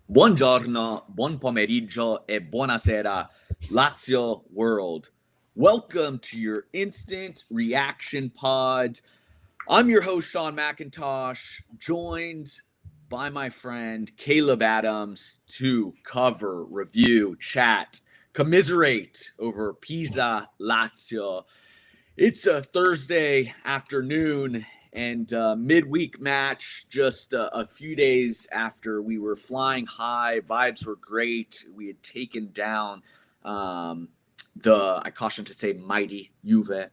Buongiorno, buon pomeriggio, e buonasera, Lazio world. Welcome to your instant reaction pod. I'm your host, Sean McIntosh, joined by my friend Caleb Adams to cover, review, chat, commiserate over Pisa Lazio. It's a Thursday afternoon and midweek match, just a few days after we were flying high. Vibes were great. We had taken down I caution to say, mighty Juve.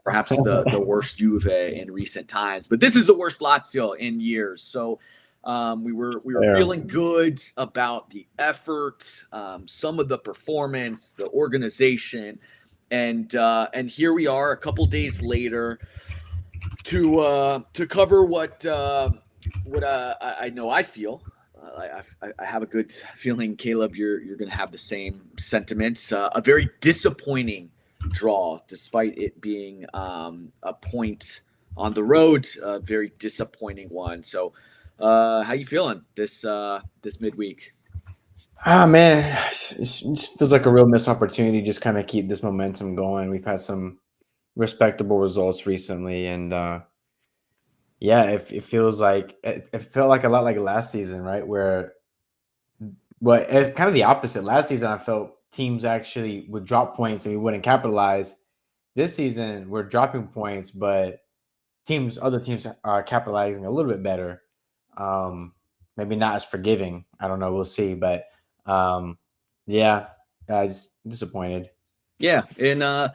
Perhaps the worst Juve in recent times, but this is the worst Lazio in years. So we were feeling good about the effort, some of the performance, the organization, and here we are a couple days later to cover what I know I feel. I have a good feeling, Caleb. You're going to have the same sentiments. A very disappointing draw, despite it being a point on the road. A very disappointing one. So, how you feeling this midweek? Man, it feels like a real missed opportunity. Just kind of keep this momentum going. We've had some respectable results recently, and yeah, it feels like it felt like a lot like last season, right? Well, it's kind of the opposite. Last season, I felt teams actually would drop points and we wouldn't capitalize. This season, we're dropping points, but other teams are capitalizing a little bit better. Maybe not as forgiving. I don't know. We'll see, but yeah, just disappointed. Yeah, and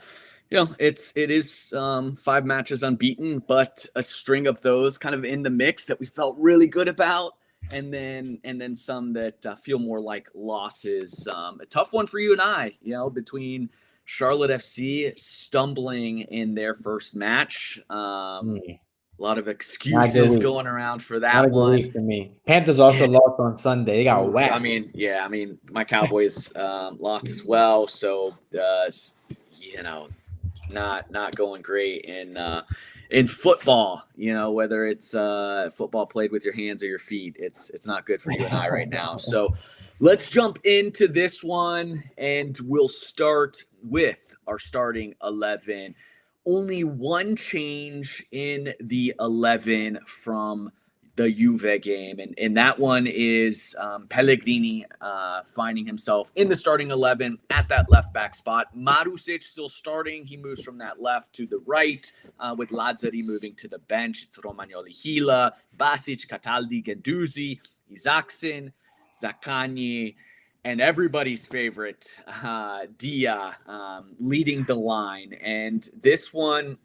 it is 5 matches unbeaten, but a string of those kind of in the mix that we felt really good about, and then some that feel more like losses. A tough one for you and I, between Charlotte FC stumbling in their first match. A lot of Not a good excuses week. going around for Not that a good one. week for me. Panthers also lost on Sunday. They got Oof, whacked. my Cowboys lost as well, so you know, not going great in football. Whether it's football played with your hands or your feet, it's not good for you and I right now. So let's jump into this one, and we'll start with our starting 11. Only one change in the 11 from the Juve game, and that one is Pellegrini finding himself in the starting 11 at that left back spot. Marusic still starting. He moves from that left to the right, with Lazzari moving to the bench. It's Romagnoli, Gila, Basic, Cataldi, Gendouzi, Isaacson, Zaccagni, and everybody's favorite, Dia, leading the line. And this one,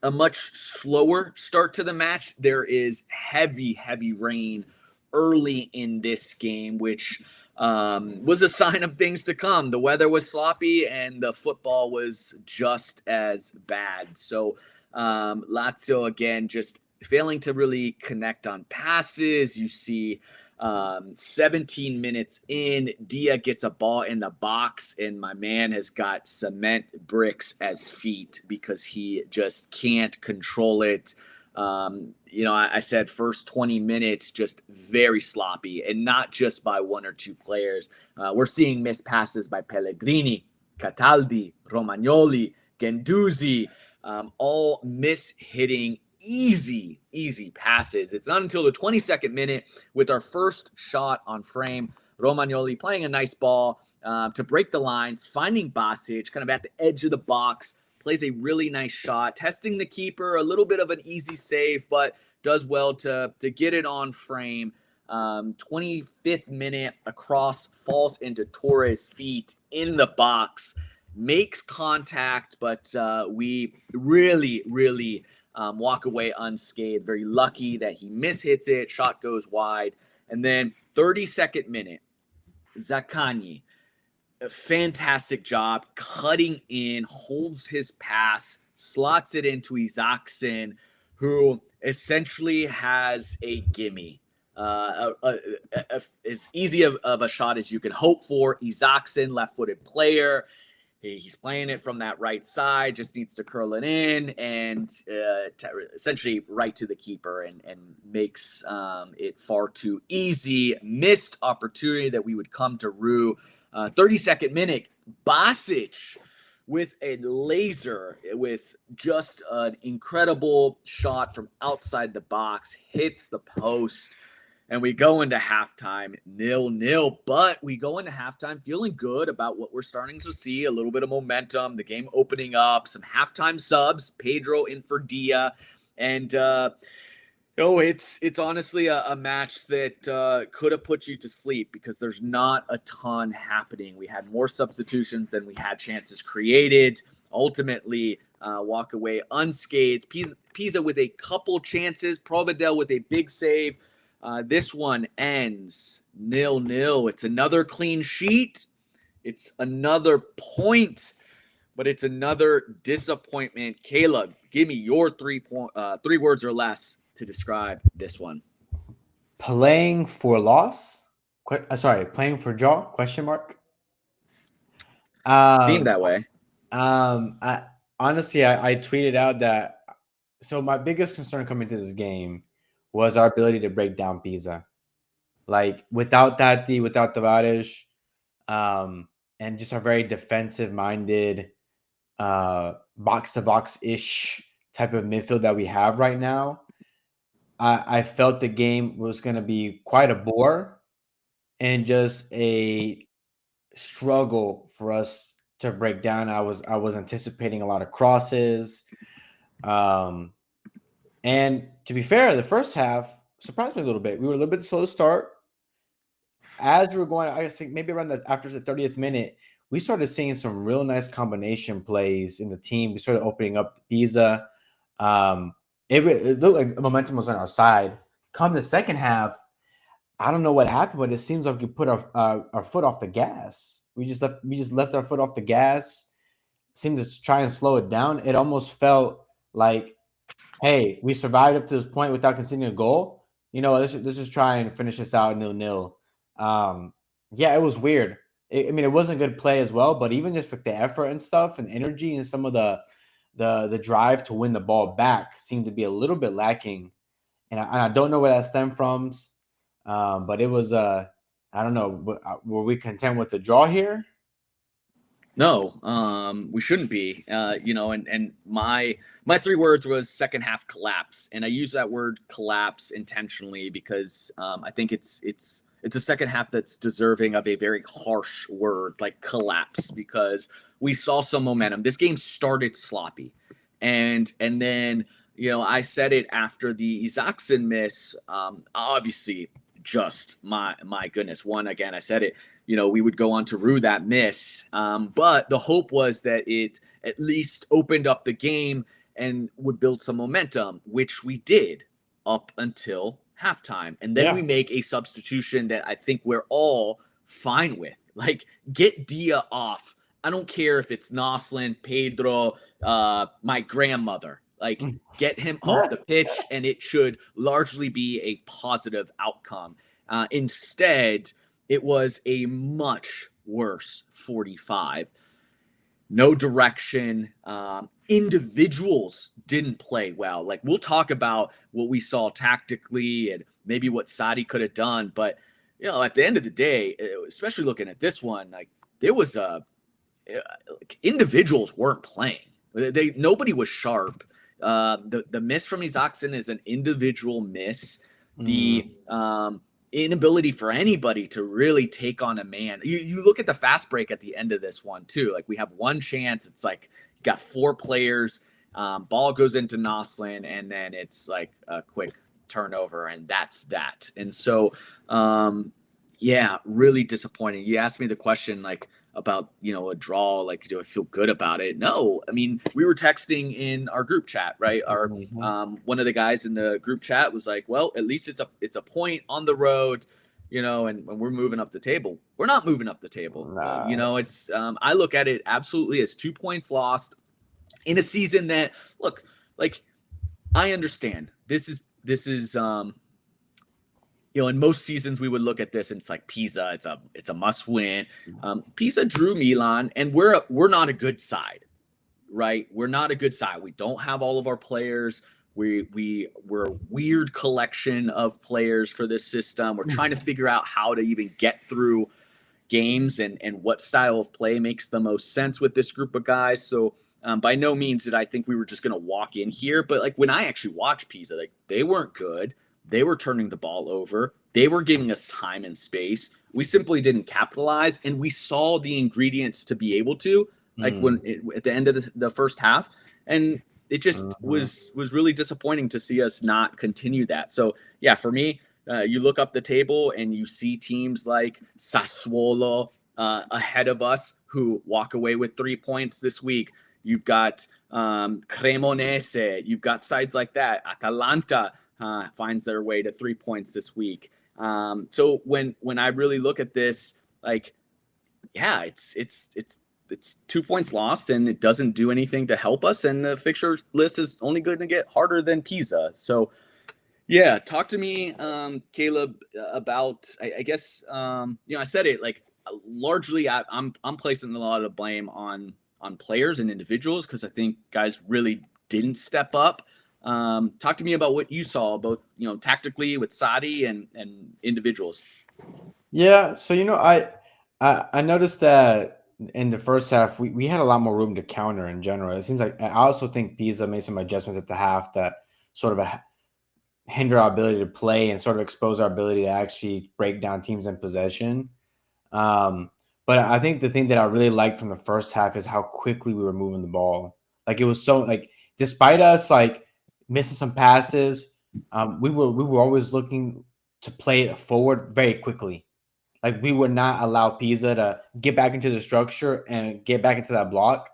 a much slower start to the match. There is heavy, heavy rain early in this game, which was a sign of things to come. The weather was sloppy and the football was just as bad. So Lazio, again, just failing to really connect on passes. You see 17 minutes in, Dia gets a ball in the box, and my man has got cement bricks as feet because he just can't control it. I said first 20 minutes just very sloppy, and not just by one or two players. We're seeing missed passes by Pellegrini, Cataldi, Romagnoli, Gendouzi, all miss-hitting easy passes. It's not until the 22nd minute, with our first shot on frame, Romagnoli playing a nice ball to break the lines, finding Basic kind of at the edge of the box, plays a really nice shot, testing the keeper, a little bit of an easy save, but does well to get it on frame. 25th minute, a cross falls into Torres' feet in the box, makes contact, but we really walk away unscathed. Very lucky that he mishits it. Shot goes wide. And then 32nd minute, Zaccagni, a fantastic job cutting in, holds his pass, slots it into Isaacson, who essentially has a gimme. As easy of a shot as you can hope for. Isaacson, left-footed player, He's playing it from that right side, just needs to curl it in and essentially right to the keeper and makes it far too easy. Missed opportunity that we would come to rue. 32nd minute, Basic with a laser, with just an incredible shot from outside the box, hits the post. And we go into halftime 0-0, but we go into halftime feeling good about what we're starting to see, a little bit of momentum, the game opening up, some halftime subs, Pedro in for Dia. And, it's honestly a match that could have put you to sleep because there's not a ton happening. We had more substitutions than we had chances created. Ultimately, walk away unscathed. Pisa with a couple chances, Providel with a big save. This one ends 0-0. It's another clean sheet. It's another point, but it's another disappointment. Caleb, give me your 3 words or less to describe this one. Playing for loss? Playing for draw? Question mark. Seemed that way. I honestly, I tweeted out that. So my biggest concern coming to this game was our ability to break down Pisa. Like without Tati, without Tavares, and just a very defensive-minded, box-to-box-ish type of midfield that we have right now, I felt the game was going to be quite a bore and just a struggle for us to break down. I was anticipating a lot of crosses. And to be fair, the first half surprised me a little bit. We were a little bit slow to start. As we were going, I think maybe around after the 30th minute, we started seeing some real nice combination plays in the team. We started opening up Pisa. It looked like the momentum was on our side. Come the second half, I don't know what happened, but it seems like we put our foot off the gas. We just left our foot off the gas. Seemed to try and slow it down. It almost felt like, hey, we survived up to this point without conceding a goal. Let's just try and finish this out 0-0. Yeah, it was weird. It wasn't good play as well, but even just like the effort and stuff and energy and some of the drive to win the ball back seemed to be a little bit lacking. And I don't know where that stemmed from. But it was, I don't know. Were we content with the draw here? No, we shouldn't be. And my 3 words was second half collapse, and I use that word collapse intentionally because I think it's a second half that's deserving of a very harsh word like collapse because we saw some momentum. This game started sloppy, and then I said it after the Isaacson miss. Obviously, just my goodness. One again, I said it. We would go on to rue that miss. But the hope was that it at least opened up the game and would build some momentum, which we did up until halftime. And then we make a substitution that I think we're all fine with. Like, get Dia off. I don't care if it's Noslin, Pedro, my grandmother. Like, get him off the pitch, and it should largely be a positive outcome. Instead, it was a much worse 45. No direction. Individuals didn't play well. Like, we'll talk about what we saw tactically and maybe what Sadi could have done. But, at the end of the day, especially looking at this one, like, there was individuals weren't playing. Nobody was sharp. The miss from Isaacson is an individual miss. The inability for anybody to really take on a man. You look at the fast break at the end of this one too. Like, we have one chance. It's like you got 4 players. Ball goes into Noslin, and then it's like a quick turnover, and that's that. And so, really disappointing. You asked me the question like about a draw, like, do I feel good about it? No. I mean, we were texting in our group chat, right? Our one of the guys in the group chat was like, well, at least it's a point on the road, and when we're moving up the table. We're not moving up the table. Nah. It's I look at it absolutely as 2 points lost in a season that, look, like, I understand this is in most seasons we would look at this and it's like Pisa, it's a must win. Pisa drew Milan, and we're not a good side, right? We're not a good side. We don't have all of our players. We're a weird collection of players for this system. We're trying to figure out how to even get through games and what style of play makes the most sense with this group of guys. So by no means did I think we were just going to walk in here, but like when I actually watched Pisa, like they weren't good. They were turning the ball over. They were giving us time and space. We simply didn't capitalize, and we saw the ingredients to be able to, like at the end of the first half, and it just was really disappointing to see us not continue that. So yeah, for me, you look up the table and you see teams like Sassuolo ahead of us who walk away with 3 points this week. You've got Cremonese. You've got sides like that. Atalanta finds their way to 3 points this week. So when I really look at this, like, yeah, it's 2 points lost, and it doesn't do anything to help us. And the fixture list is only going to get harder than Pisa. So yeah, talk to me, Caleb, about. I guess I said it like largely. I'm placing a lot of blame on players and individuals because I think guys really didn't step up. Talk to me about what you saw, both tactically with Sadi and individuals. Yeah, so I noticed that in the first half we had a lot more room to counter in general. It seems like I also think Pisa made some adjustments at the half that sort of hinder our ability to play and sort of expose our ability to actually break down teams in possession. Um, but I think the thing that I really liked from the first half is how quickly we were moving the ball. Like it was so like despite us like missing some passes, we were always looking to play it forward very quickly. Like we would not allow Pisa to get back into the structure and get back into that block.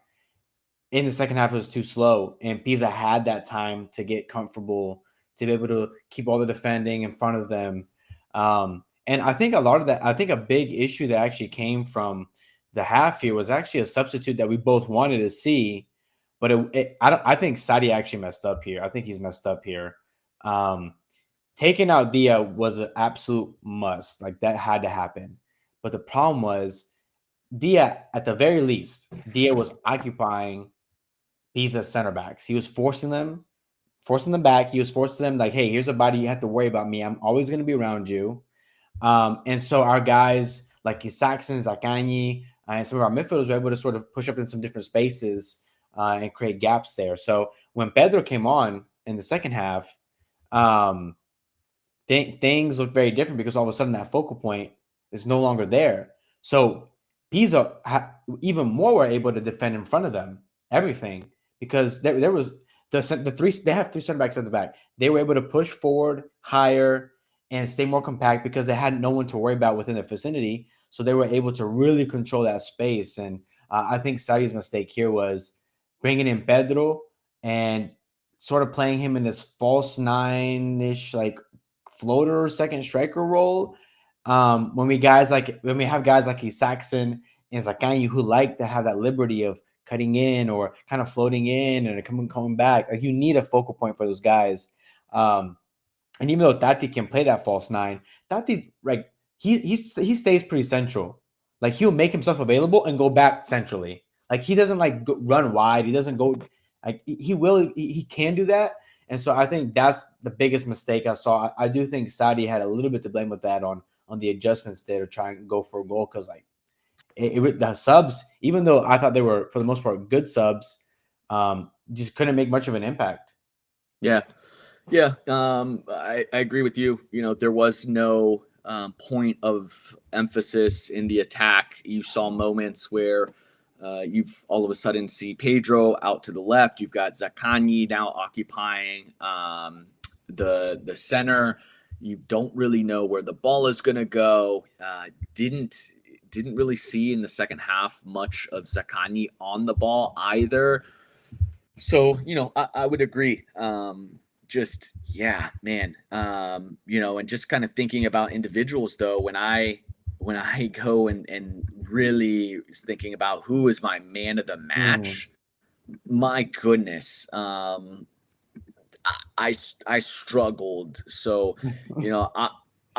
In the second half, it was too slow, and Pisa had that time to get comfortable, to be able to keep all the defending in front of them. And I think a lot of that, I think a big issue that actually came from the half here was actually a substitute that we both wanted to see, but I think Sadi actually messed up here. I think he's messed up here. Um, Taking out Dia was an absolute must. Like that had to happen. But the problem was Dia, at the very least, Dia was occupying Pisa's center backs. He was forcing them back. He was forcing them like, hey, here's a body you have to worry about me. I'm always going to be around you. And so our guys like Saxon, Zaccagni, and some of our midfielders were able to sort of push up in some different spaces and create gaps there. So when Pedro came on in the second half, um, things look very different because all of a sudden that focal point is no longer there. So Pisa even more were able to defend in front of them, everything, because there was the three, they have three center backs at the back. They were able to push forward higher and stay more compact because they had no one to worry about within the vicinity. So they were able to really control that space. And I think Sadi's mistake here was bringing in Pedro and sort of playing him in this false nine-ish, like floater second striker role. When we have guys like Saxon and Zaccagni who like to have that liberty of cutting in or kind of floating in and coming back, like you need a focal point for those guys. And even though Tati can play that false nine, Tati like he stays pretty central. Like he'll make himself available and go back centrally. Like he doesn't like run wide. He doesn't go like he can do that. And so I think that's the biggest mistake I saw. I do think Sadi had a little bit to blame with that on the adjustments there to try and go for a goal because like the subs, even though I thought they were for the most part good subs, just couldn't make much of an impact. Yeah. Yeah, I agree with you. There was no point of emphasis in the attack. You saw moments where you've all of a sudden see Pedro out to the left. You've got Zaccagni now occupying the center. You don't really know where the ball is going to go. Didn't really see in the second half much of Zaccagni on the ball either. So I would agree. Just yeah, man. And just kind of thinking about individuals though, when I go and really is thinking about who is my man of the match, my goodness, I struggled. So, I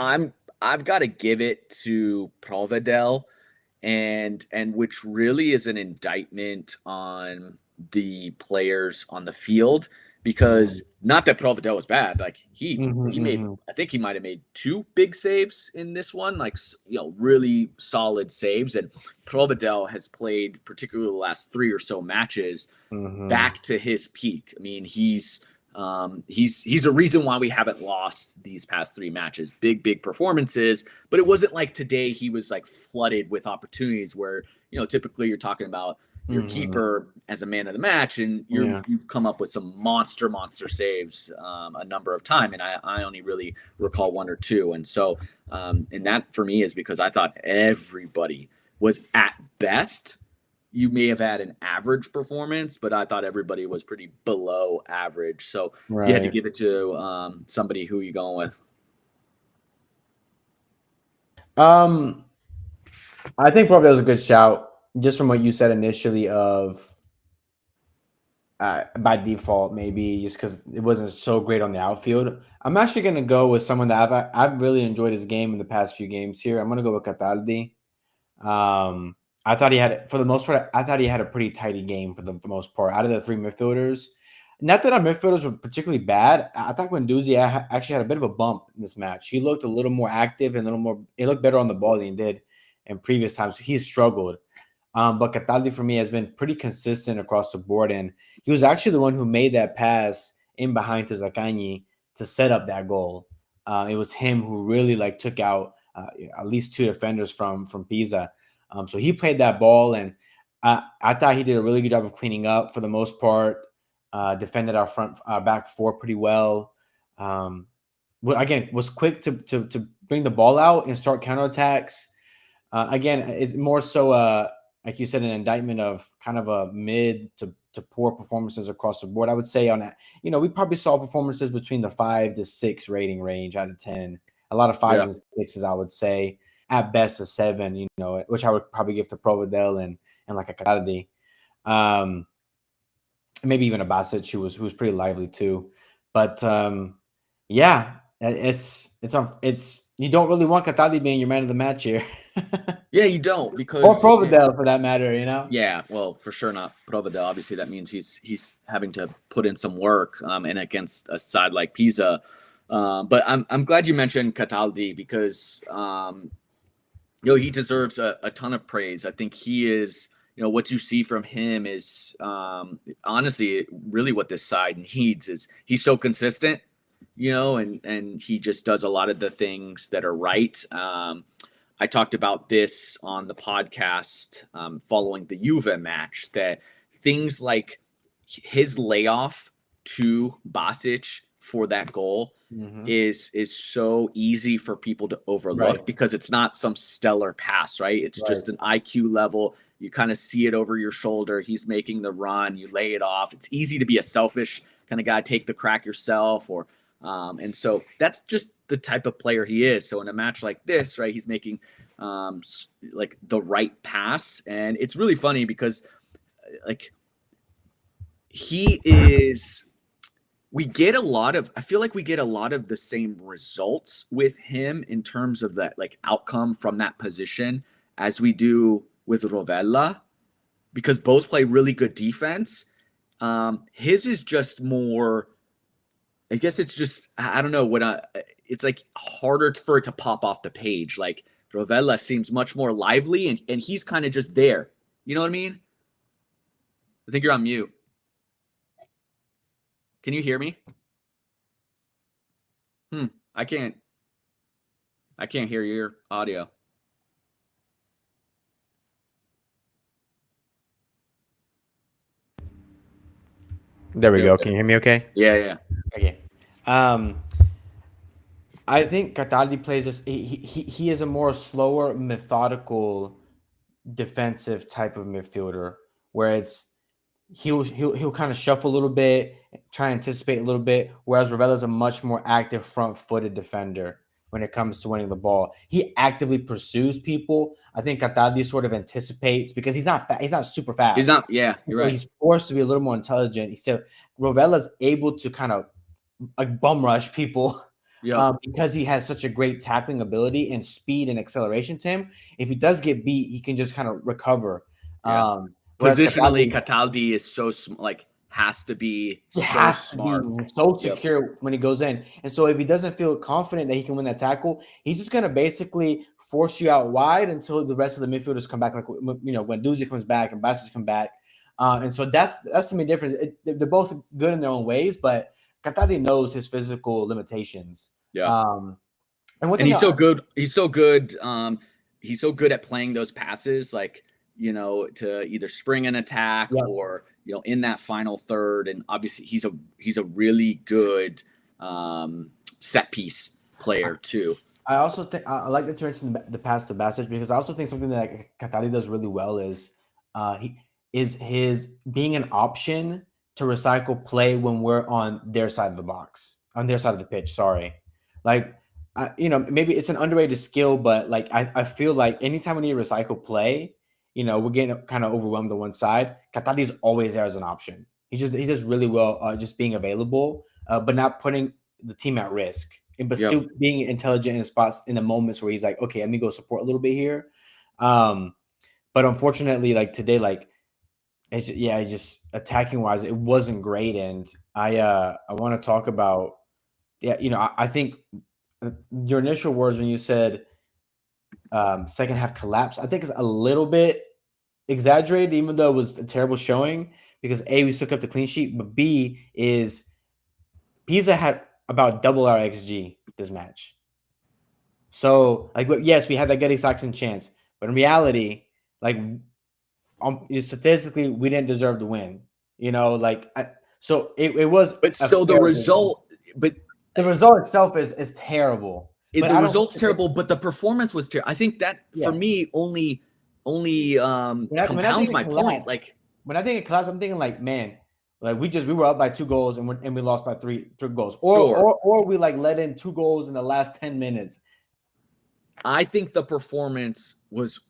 I've got to give it to Provedel, and which really is an indictment on the players on the field, Mhm. because not that Provedel was bad, like Mhm, he made, mhm. I think he might have made two big saves in this one, like, really solid saves. And Provedel has played, particularly the last three or so matches, Mhm. back to his peak. I mean, he's a reason why we haven't lost these past three matches. Big performances, but it wasn't like today he was like flooded with opportunities where, typically you're talking about your Mhm. keeper as a man of the match, and Yeah. you've come up with some monster saves a number of time, and I only really recall one or two. And so and that for me is because I thought everybody was at best, you may have had an average performance, but I thought everybody was pretty below average. So if you had to Right. give it to somebody, who are you going with? Um, I think probably that was a good shout, just from what you said initially of by default, maybe just because it wasn't so great on the outfield. I'm actually going to go with someone that I've really enjoyed his game in the past few games here. I'm going to go with Cataldi. I thought he had, for the most part, I thought he had a pretty tidy game for the most part out of the three midfielders. Not that our midfielders were particularly bad. I thought Guendouzi actually had a bit of a bump in this match. He looked a little more active and a little more. He looked better on the ball than he did in previous times. He struggled. But Cataldi for me has been pretty consistent across the board, and he was actually the one who made that pass in behind to Zaccagni to set up that goal. It was him who really like took out at least two defenders from Pisa. So he played that ball, and I thought he did a really good job of cleaning up for the most part. Defended our back four pretty well. Again, was quick to bring the ball out and start counterattacks. Again, it's more so like you said, an indictment of kind of a mid to poor performances across the board. I would say on that, we probably saw performances between the 5 to 6 rating range out of 10. A lot of fives Yeah, and sixes, I would say. At best, a 7. Which I would probably give to Providel and like a Cardi. Maybe even a Basic who was pretty lively too. But yeah, it's you don't really want Katadi being your man of the match here. yeah, you don't, Or because Providel for that matter. yeah, well, for sure not Provedel. Obviously, that means he's having to put in some work, and against a side like Pisa. But I'm glad you mentioned Cataldi, because he deserves a ton of praise. I think he is, what you see from him is, honestly, really what this side needs. Is he's so consistent, and he just does a lot of the things that are right. I talked about this on the podcast following the Juve match, that things like his layoff to Basic for that goal Hmm. is so easy for people to Right, overlook, because it's not some stellar pass, right? It's right. just an IQ level. You kind of see it over your shoulder. He's making the run. You lay it off. It's easy to be a selfish kind of guy, take the crack yourself, or and so that's just the type of player he is. So in a match like this, right, he's making like the right pass, and it's really funny because like he is we get a lot of I feel like we get a lot of the same results with him in terms of that, like, outcome from that position, as we do with Rovella, because both play really good defense. His is just more, I guess it's just, I don't know what it's like harder for it to pop off the page. Like, Rovella seems much more lively, and he's kind of just there. You know what I mean? I think you're on mute. Can you hear me? Hmm. I can't. I can't hear your audio. There we There we go. go. Can you hear me okay? Yeah, yeah. Okay. Um, I think Cataldi plays this. He is a more slower, methodical, defensive type of midfielder, where he'll kind of shuffle a little bit, try and anticipate a little bit. Whereas Ravella's a much more active front-footed defender when it comes to winning the ball. He actively pursues people. I think Cataldi sort of anticipates because he's not super He's fast. not. Yeah, you're So right. he's forced to be a little more intelligent. So Ravella's able to kind of like bum rush people Yep. because he has such a great tackling ability and speed and acceleration to him. If he does get beat, he can just kind of recover. Yeah. Whereas Positionally, Cataldi, Cataldi is so like has to be he so has to be smart. so Yep. secure when he goes in. And so if he doesn't feel confident that he can win that tackle, he's just going to basically force you out wide until the rest of the midfielders come back. Like, when Duzi comes back and Bastos come back. And so that's the main difference. They're both good in their own ways, but Katari knows his physical limitations. Yeah. And one And thing, he's so good. He's so good. He's so good at playing those passes, like, to either spring an attack yeah, or, in that final third. And obviously he's a really good set piece player too. I also think I like that you mentioned the pass to Basic, because I also think something that Katari does really well is he is his being an option to recycle play when we're on their side of the box, on their side of the pitch. Sorry, like maybe it's an underrated skill, but like I feel like anytime we need to recycle play, we're getting kind of overwhelmed on one side. Katari is always there as an option. He does really well just being available, but not putting the team at risk. But Yep. still being intelligent in spots in the moments where he's like, okay, let me go support a little bit here. But unfortunately, like today, like just attacking wise, it wasn't great. And I want to talk about I think your initial words when you said second half collapse, I think it's a little bit exaggerated, even though it was a terrible showing, because A, we still kept the clean sheet, but B is Pisa had about double our XG this match. So, like, yes, we had that Getty Saxon chance, but in reality, like, statistically, we didn't deserve to win. So it was. But so the result, but the result itself is terrible. The result's terrible, but the performance was terrible. I think that for me only compounds my point. Like, when I think of collapse, I'm thinking like, man, like we were up by 2 goals and we lost by three goals, or we like let in 2 goals in the last 10 minutes. I think the performance was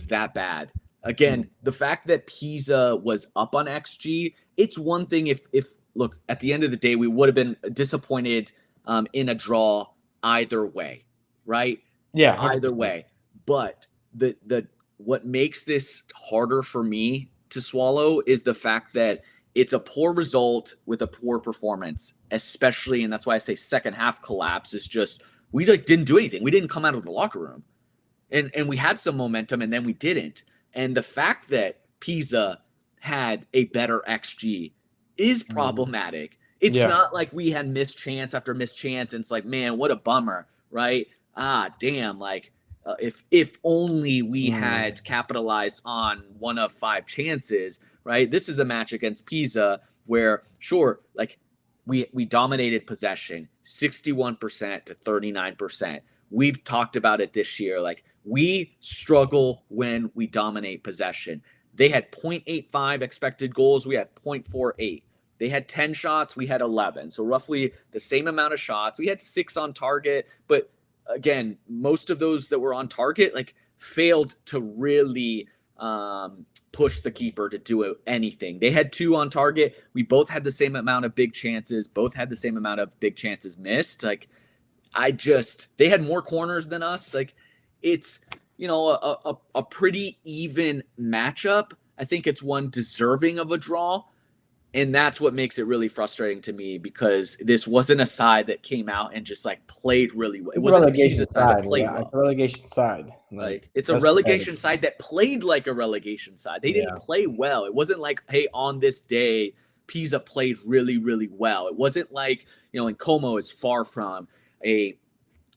that bad. Again, the fact that Pisa was up on XG, it's one thing if look, at the end of the day, we would have been disappointed in a draw either way, right? Yeah, 100%. Either way. But the what makes this harder for me to swallow is the fact that it's a poor result with a poor performance, especially, and that's why I say second half collapse is just we like didn't do anything. We didn't come out of the locker room. And we had some momentum and then we didn't. And the fact that Pisa had a better XG is problematic. It's not like we had missed chance after missed chance and it's like, man, what a bummer, right? Damn, like if only we had capitalized on 1 of 5 chances, right? This is a match against Pisa where, sure, like we dominated possession 61% to 39%. We've talked about it this year. Like, we struggle when we dominate possession. They had 0.85 expected goals. We had 0.48. They had 10 shots. We had 11. So roughly the same amount of shots. We had 6 on target. But again, most of those that were on target, like, failed to really push the keeper to do anything. They had 2 on target. We both had the same amount of big chances. Both had the same amount of big chances missed. Like, they had more corners than us. Like, it's, a pretty even matchup. I think it's one deserving of a draw. And that's what makes it really frustrating to me, because this wasn't a side that came out and just like played really well. It wasn't a Pisa side that played well. It's a relegation side. Like it's a relegation side that played like a relegation side. They didn't play well. It wasn't like, hey, on this day, Pisa played really, really well. It wasn't like, and Como is far from a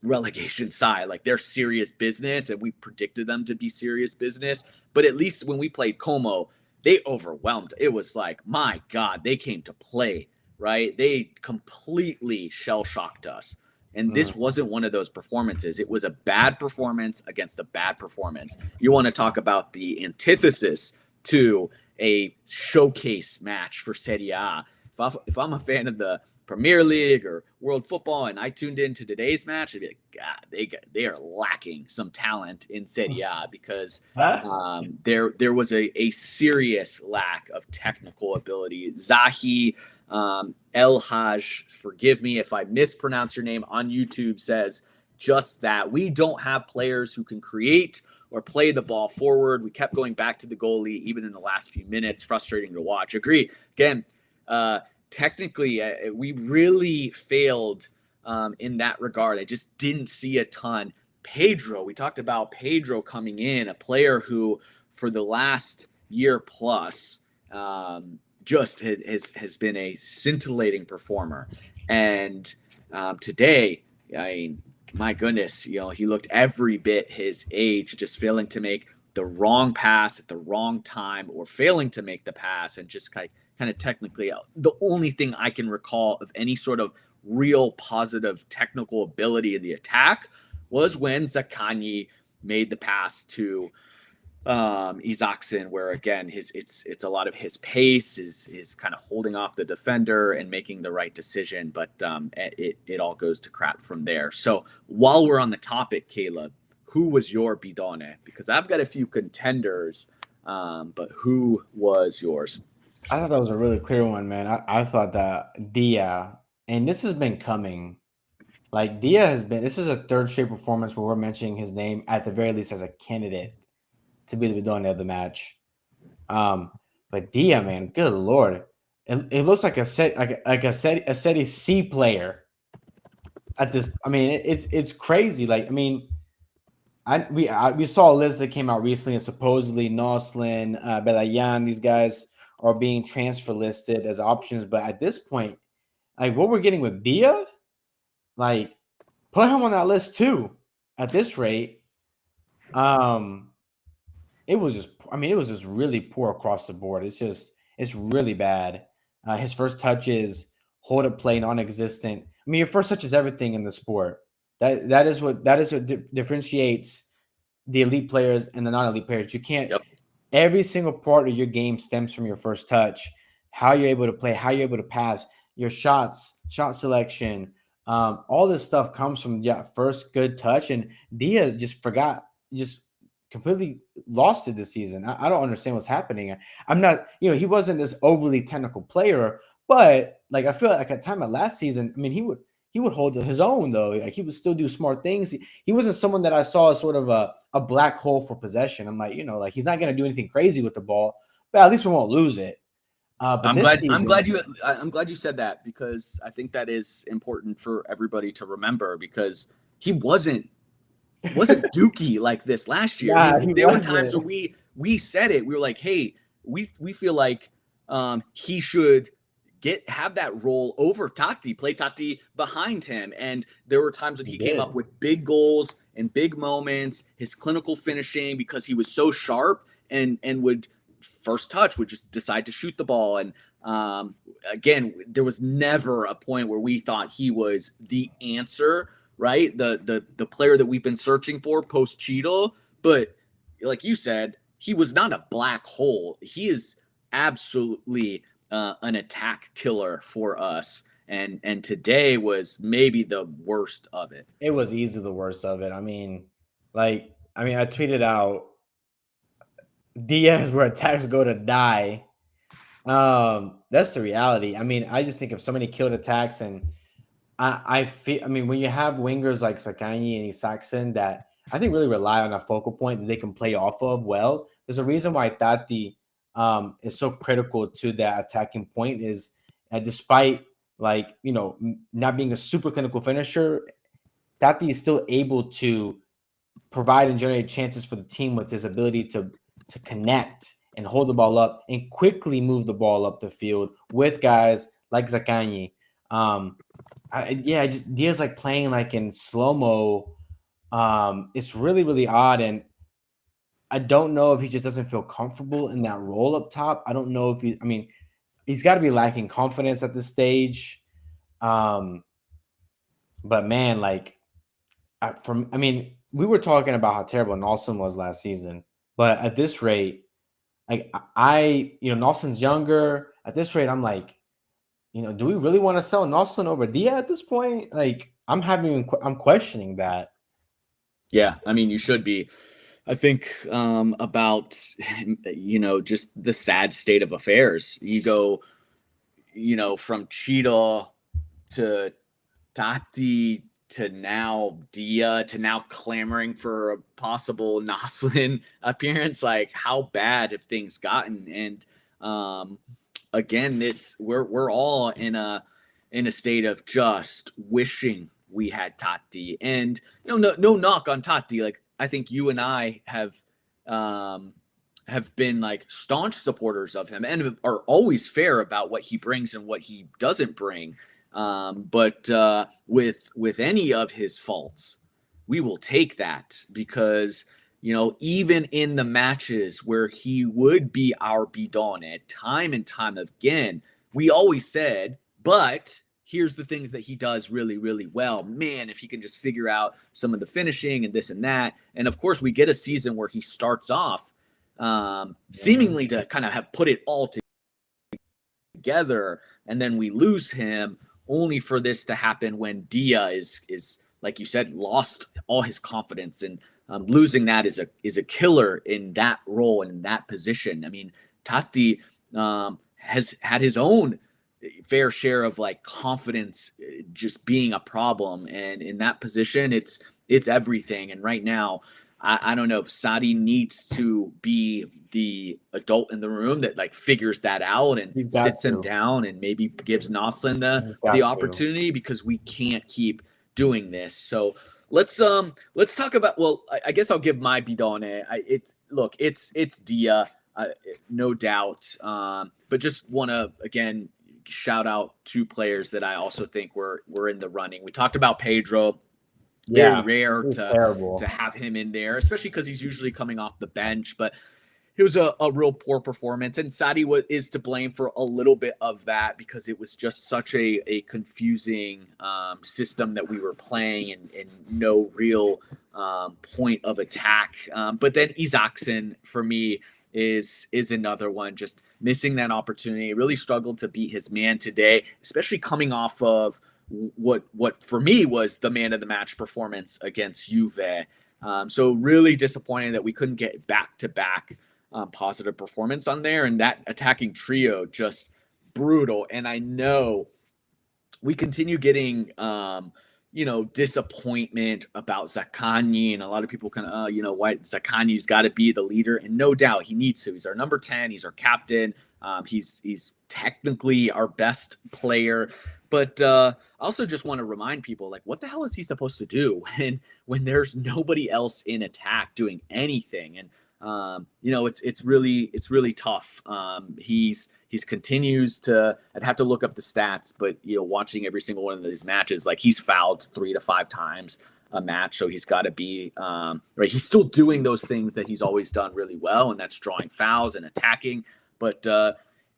relegation side. Like, they're serious business, and we predicted them to be serious business. But at least when we played Como, they overwhelmed. It was like, my God, they came to play, right? They completely shell-shocked us. And this wasn't one of those performances. It was a bad performance against a bad performance. You want to talk about the antithesis to a showcase match for Serie A. if I'm a fan of the Premier League or World Football and I tuned into today's match, I'd be like, God, they are lacking some talent in Serie A because Huh? there was a serious lack of technical ability. Zahi El Haj, forgive me if I mispronounce your name on YouTube, says just that. We don't have players who can create or play the ball forward. We kept going back to the goalie even in the last few minutes. Frustrating to watch. Agree. Again, technically, we really failed in that regard. I just didn't see a ton. Pedro, we talked about Pedro coming in, a player who for the last year plus just has been a scintillating performer. And today, I mean, my goodness, he looked every bit his age, just failing to make the wrong pass at the wrong time or failing to make the pass and just kind of technically the only thing I can recall of any sort of real positive technical ability in the attack was when Zaccagni made the pass to Isaacson, where again it's a lot of his pace is kind of holding off the defender and making the right decision, but it all goes to crap from there. So while we're on the topic, Caleb, who was your bidone? Because I've got a few contenders, but who was yours? I thought that was a really clear one, man. I thought that Dia, and this has been coming. Like Dia has been. This is a third straight performance where we're mentioning his name at the very least as a candidate to be the bidone of the match. But Dia, man, good lord, it looks like a Serie C player at this. I mean, it's crazy. Like, I mean, we saw a list that came out recently, and supposedly Noslin, Belayan, these guys are being transfer listed as options. But at this point, like what we're getting with Dia, like put him on that list too. At this rate, it was just, I mean, it was just really poor across the board. It's really bad. His first touches, hold up play, non-existent. I mean, your first touch is everything in the sport. That is what differentiates the elite players and the non-elite players. You can't. Yep. Every single part of your game stems from your first touch. How you're able to play, how you're able to pass, your shots, shot selection, all this stuff comes from first good touch. And Diaz just completely lost it this season. I don't understand what's happening. I'm not, he wasn't this overly technical player, but like I feel like at the time of last season, I mean, he would hold his own though. Like he would still do smart things. He wasn't someone that I saw as sort of a black hole for possession. I'm like, like he's not going to do anything crazy with the ball, but at least we won't lose it. But I'm this glad. season, I'm glad you said that because I think that is important for everybody to remember because he wasn't dookie like this last year. Nah, There were times where we said it. We were like, hey, we feel like he should have that role over Totti, play Totti behind him. And there were times when he came up with big goals and big moments, his clinical finishing because he was so sharp and would first touch would just decide to shoot the ball. And again, there was never a point where we thought he was the answer, right? The player that we've been searching for post Cheadle. But like you said, he was not a black hole. He is absolutely an attack killer for us. And today was maybe the worst of it. It was easily the worst of it. I mean, I tweeted out Diaz where attacks go to die. That's the reality. I mean, I just think of so many killed attacks, and I feel. I mean, when you have wingers like Zaccagni and Isaacson that I think really rely on a focal point that they can play off of well, there's a reason why Tati is so critical to that attacking point. Is despite not being a super clinical finisher, Tati is still able to provide and generate chances for the team with his ability to connect and hold the ball up and quickly move the ball up the field with guys like Zaccagni. Just Diaz like playing like in slow-mo. It's really, really odd. And I don't know if he just doesn't feel comfortable in that role up top. I don't know if he's got to be lacking confidence at this stage. But man, we were talking about how terrible Nelson was last season, but at this rate, Nelson's younger. At this rate, I'm like, do we really want to sell Nelson over Dia at this point? Like, I'm questioning that. Yeah, I mean, you should be. I think about just the sad state of affairs. You go, from Cheetah to Tati to now Dia to now clamoring for a possible Noslin appearance. Like, how bad have things gotten? And again, we're all in a state of just wishing we had Tati. And no knock on Tati. Like, I think you and I have been like staunch supporters of him and are always fair about what he brings and what he doesn't bring. But with any of his faults, we will take that because even in the matches where he would be our bidon time and time again, we always said, but here's the things that he does really, really well. Man, if he can just figure out some of the finishing and this and that. And of course, we get a season where he starts off seemingly to kind of have put it all together, and then we lose him only for this to happen when Dia is like you said, lost all his confidence, and losing that is a killer in that role and in that position. I mean, Tati has had his own fair share of like confidence just being a problem, and in that position, it's everything. And right now, I don't know. Sadi needs to be the adult in the room that like figures that out and sits him down and maybe gives Noslin the opportunity, because we can't keep doing this. So let's talk about. Well, I guess I'll give my bidone. It's Dia, no doubt. But just want to again shout out two players that I also think were in the running. We talked about Pedro. Very rare to have him in there, especially because he's usually coming off the bench. But it was a real poor performance, and Sadi is to blame for a little bit of that because it was just such a confusing system that we were playing, and no real point of attack. But then Isaacson, for me, is another one, just missing that opportunity. Really struggled to beat his man today, especially coming off of what for me was the man of the match performance against Juve. So really disappointing that we couldn't get back-to-back positive performance on there, and that attacking trio just brutal. And I know we continue getting disappointment about Zaccagni, and a lot of people kind of why Zaccagni's got to be the leader, and no doubt he needs to. He's our number 10, he's our captain, he's technically our best player. But I also just want to remind people, like, what the hell is he supposed to do when there's nobody else in attack doing anything? And it's really tough. He's continues to. I'd have to look up the stats, but watching every single one of these matches, like, he's fouled 3 to 5 times a match, so he's got to be right. He's still doing those things that he's always done really well, and that's drawing fouls and attacking. But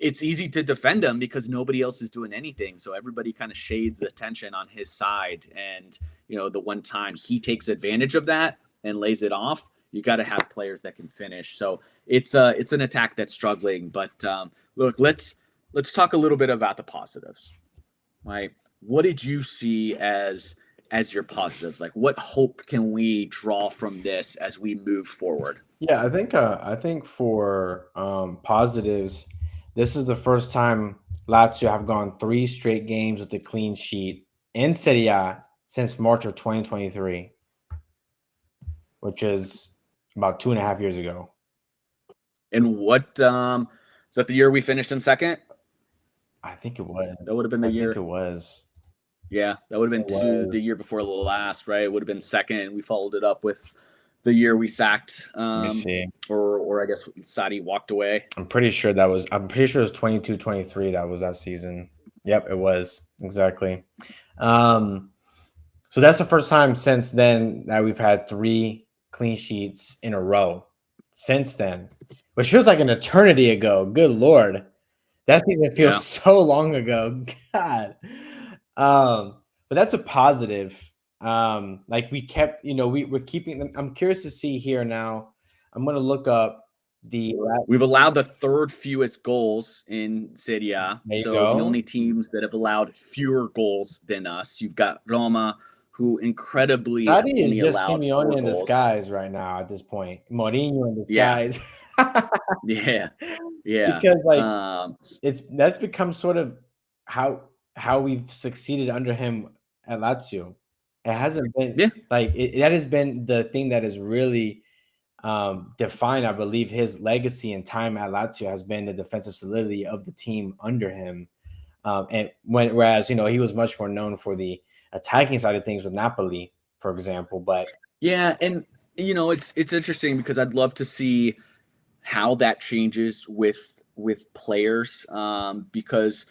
it's easy to defend him because nobody else is doing anything. So everybody kind of shades attention on his side. And, the one time he takes advantage of that and lays it off, you got to have players that can finish. So it's an attack that's struggling. But look, let's talk a little bit about the positives. Right? What did you see as your positives? Like, what hope can we draw from this as we move forward? Yeah, I think for positives, this is the first time Lazio have gone 3 straight games with a clean sheet in Serie A since March of 2023, which is about 2.5 years ago. And what is that the year we finished in second? I think it was. That would have been the year. I think it was. Yeah, that would have been the year before the last, right? It would have been second. We followed it up with the year we sacked, or I guess Sadi walked away. I'm pretty sure it was 22-23. That was that season. Yep, it was exactly. So that's the first time since then that we've had 3 clean sheets in a row since then, which feels like an eternity ago. Good Lord. That season feels so long ago. God. But that's a positive. Like, we kept, we're keeping them. I'm curious to see here now. I'm going to look up We've allowed the third fewest goals in Serie A. There you So the go. only teams that have allowed fewer goals than us, you've got Roma, who incredibly have Sarri is only just allowed Simeone 4 in goals. disguise right now at this point. Mourinho in Yeah, disguise. yeah, yeah. Because like that's become sort of how we've succeeded under him at Lazio. It hasn't been Yeah, like that has been the thing that has really defined, I believe, his legacy and time at Lazio has been the defensive solidity of the team under him. Whereas he was much more known for the attacking side of things with Napoli, for example. But yeah, and it's interesting because I'd love to see how that changes with players, because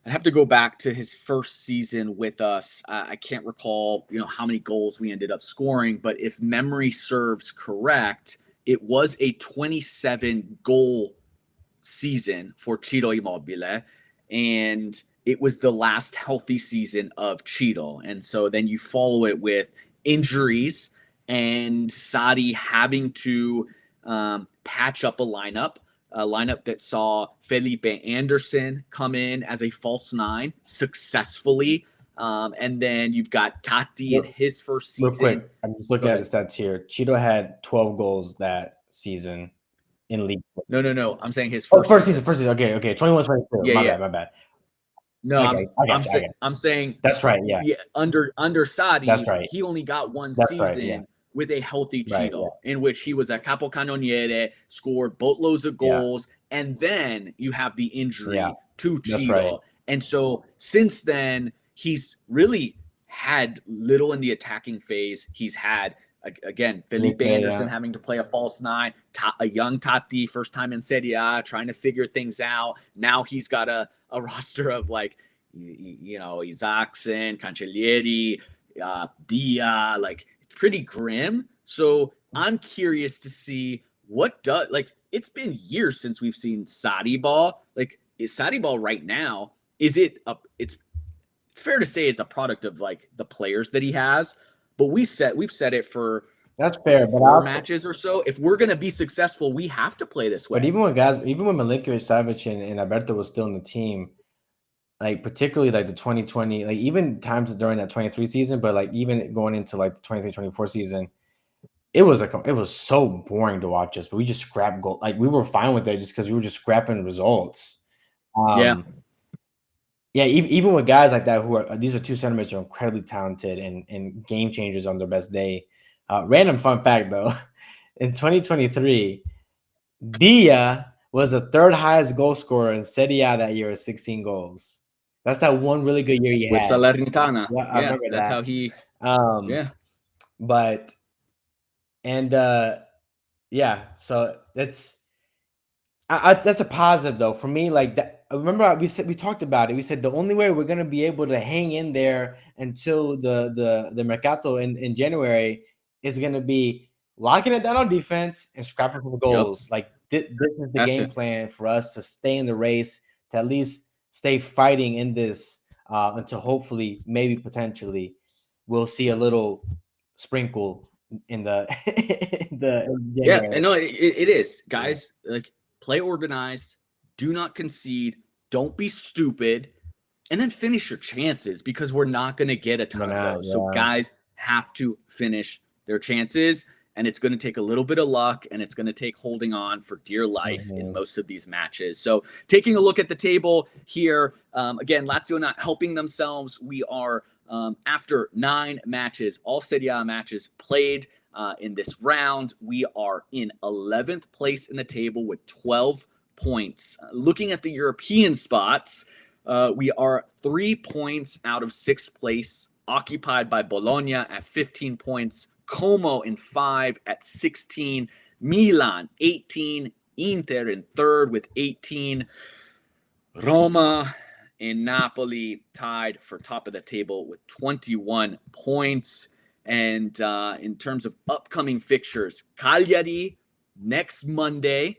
I'd have to go back to his first season with us. I can't recall how many goals we ended up scoring, but if memory serves correct, it was a 27 goal season for Ciro Immobile, and it was the last healthy season of Ciro. And so then you follow it with injuries and Sadi having to patch up a lineup that saw Felipe Anderson come in as a false 9 successfully. And then you've got Tati in his first real season. quick, I'm just looking Go at the ahead. stats here. Cheeto had 12 goals that season in league. No. I'm saying his Oh, first season. first season. Okay. 21, 22. Yeah, My yeah. bad, my bad. No, I I'm got you. I got you. I got you. I'm saying That's right. Yeah. yeah, under That's Sadi, right. he only got one That's right. Yeah. season with a healthy Right. Yeah. Cheeto, in which he was a capocannoniere, scored boatloads of Yeah. goals, and then you have the Yeah. injury to That's right. Cheeto. And so since then, he's really had little in the attacking phase. He's had again Felipe Anderson having to play a false 9, a young Tati first time in Serie A trying to figure things out. Now he's got a roster of like Isaacson, Cancellieri, Dia, like pretty grim. So I'm curious to see what does like it's been years since we've seen Sadi ball. Like is Sadi ball right now? Is it a it's fair to say it's a product of like the players that he has, but we've said it for That's fair, but 4 matches or so. If we're gonna be successful, we have to play this way. But even when Milinkovic Savic and Alberto was still in the team, like particularly like the 2020, like even times during that 23 season, but like even going into like the 23-24 season, it was so boring to watch us. But we just scrapped goal. Like we were fine with that just because we were just scrapping results. Yeah. Yeah, even with guys like that who are these are two centimeters who are incredibly talented and game changers on their best day. Random fun fact though, in 2023, Dia was the third highest goal scorer in Serie A that year with 16 goals. That's that one really good year he With had. Salernitana. Yeah, I Yeah, remember that's that. how he yeah. But yeah, so that's a positive though for me. Like that, remember we talked about it. We said the only way we're gonna be able to hang in there until the Mercato in January is gonna be locking it down on defense and scrapping for Yep. goals. Like this is the Has game to. plan for us to stay in the race, to at least stay fighting in this until hopefully, maybe potentially, we'll see a little sprinkle in the in Yeah, January. and no, it is. Guys, like play organized, do not concede, don't be stupid, and then finish your chances because we're not going to get a ton of those. So guys have to finish their chances, and it's going to take a little bit of luck, and it's going to take holding on for dear life in most of these matches. So taking a look at the table here, again, Lazio not helping themselves. We are after 9 matches, all Serie A matches played. In this round, we are in 11th place in the table with 12 points. Looking at the European spots, we are 3 points out of 6th place, occupied by Bologna at 15 points, Como in 5 at 16, Milan 18, Inter in 3rd with 18, Roma and Napoli tied for top of the table with 21 points. And in terms of upcoming fixtures, Cagliari next Monday,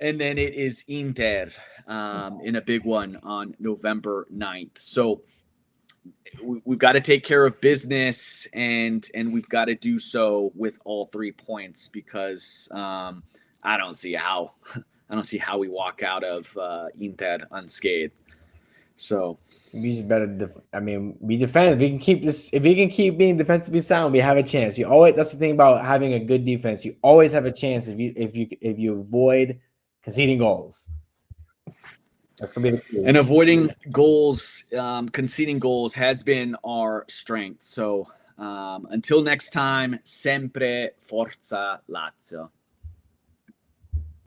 and then it is Inter in a big one on November 9th. So we've got to take care of business, and we've got to do so with all 3 points because I don't see how we walk out of Inter unscathed. So We just better. I mean, we defend. If we can keep this. If we can keep being defensively sound, we have a chance. You always. That's the thing about having a good defense. You always have a chance if you avoid conceding goals. That's gonna be the key. and avoiding goals, conceding goals has been our strength. So until next time, sempre forza Lazio.